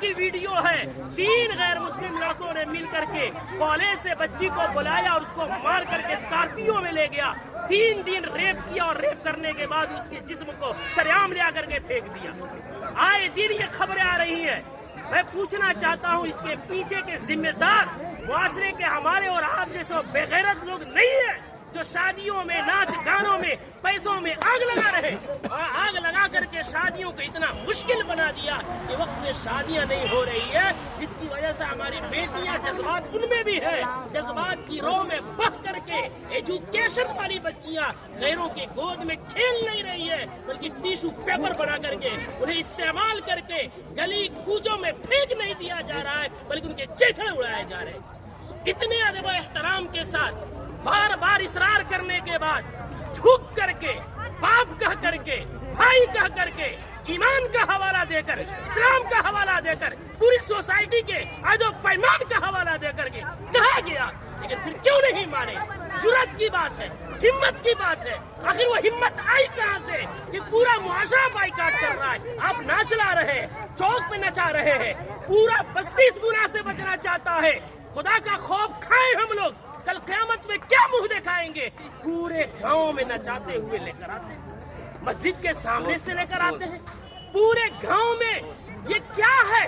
की वीडियो है। 3 गैर मुस्लिम लड़कों ने मिल करके कॉलेज से बच्ची को बुलाया और उसको मार करके स्कॉर्पियो में ले गया। 3 दिन रेप किया और रेप करने के बाद उसके जिस्म को सरेआम ले आकर के फेंक दिया। आए दिन ये खबरें आ रही हैं। मैं पूछना चाहता हूँ, इसके पीछे के जिम्मेदार मुआशरे के हमारे और आप जैसे बेगैरत लोग नहीं है जो शादियों में, नाच गानों में, पैसों में आग लगा रहे और आग लगा करके शादियों को इतना मुश्किल बना दिया कि वक्त में शादियां नहीं हो रही है, जिसकी वजह से हमारी बेटियां, जज्बात उनमें भी है, जज्बात की रो में बह करके एजुकेशन वाली बच्चियां गैरों के गोद में खेल नहीं रही है, बल्कि टिश्यू पेपर बना करके उन्हें इस्तेमाल करके गली कूचों में फेंक नहीं दिया जा रहा है, बल्कि उनके चेहरे उड़ाए जा रहे हैं। इतने अदब व एहतराम के साथ बार बार इसरार करने के बाद झुक करके, बाप कह करके, भाई कह करके, ईमान का हवाला देकर, इस्लाम का हवाला देकर, पूरी सोसाइटी के अदब पैमान का हवाला देकर के कहा गया, लेकिन फिर क्यों नहीं माने? जुर्रत की बात है, हिम्मत की बात है। आखिर वो हिम्मत आई कहां से कि पूरा मुआशरा बाइकाट कर रहा है? आप नाच ला रहे हैं, चौक पे नचा रहे हैं, पूरा बस्ती इस गुनाह से बचना चाहता है। खुदा का खौफ खाए हम लोग, कल क़यामत में क्या मुंह दिखाएंगे? पूरे गांव में नचाते हुए लेकर आते हैं, मस्जिद के सामने से लेकर आते हैं, पूरे गांव में। ये क्या है?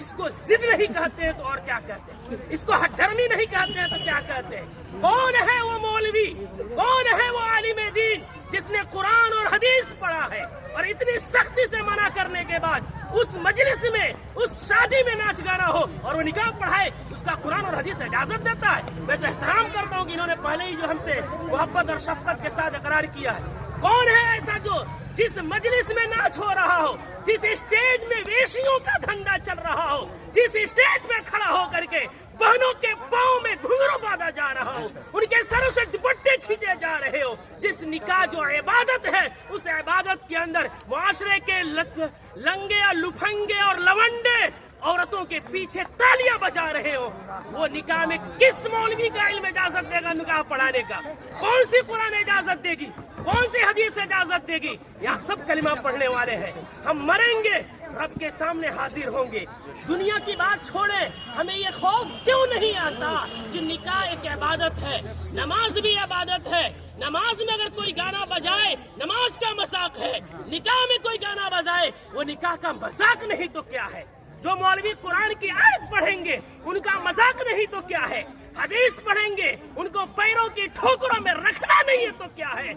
इसको जिद नहीं कहते हैं तो और क्या कहते हैं? इसको हठधर्मी नहीं कहते हैं तो क्या कहते हैं? कौन है वो मौलवी, कौन है वो आलिम दीन जिसने कुरान और हदीस पढ़ा है और इतनी सख्ती से मना करने के बाद उस मजलिस में, उस शादी में नाच गाना हो और वो निकाह पढ़ाए, उसका कुरान और हदीस इजाजत देता है? मैं तो एहतराम करता हूँ कि इन्होंने पहले ही जो हमसे मोहब्बत और शफकत के साथ इकरार किया है। कौन है ऐसा जो जिस मजलिस में नाच हो रहा हो, जिस स्टेज में वेशियों का धंधा चल रहा हो, जिस स्टेज में खड़ा हो करके बहनों के पाँव में घुंघरू बांधा जा रहा हो, उनके सरों से दुपट्टे खींचे जा रहे हो, जिस निकाह जो इबादत है उस इबादत के अंदर मुआशरे के लंगे और लुफंगे और लवंडे औरतों के पीछे तालियां बजा रहे हो, वो निकाह में किस मौलवी का इल्म इजाजत देगा निकाह पढ़ाने का? कौन सी कुरान इजाजत देगी? कौन सी हदीस इजाजत देगी? यहाँ सब कलिमा पढ़ने वाले हैं। हम मरेंगे, रब के सामने हाजिर होंगे। दुनिया की बात छोड़े, हमें ये खौफ क्यों नहीं आता कि निकाह एक इबादत है, नमाज भी इबादत है। नमाज में अगर कोई गाना बजाए, नमाज का मजाक है। निकाह में कोई गाना बजाए, वो निकाह का मजाक नहीं तो क्या है? जो मौलवी कुरान की आयत पढ़ेंगे उनका मजाक नहीं तो क्या है? हदीस पढ़ेंगे, उनको पैरों की ठोकरों में रखना नहीं है तो क्या है?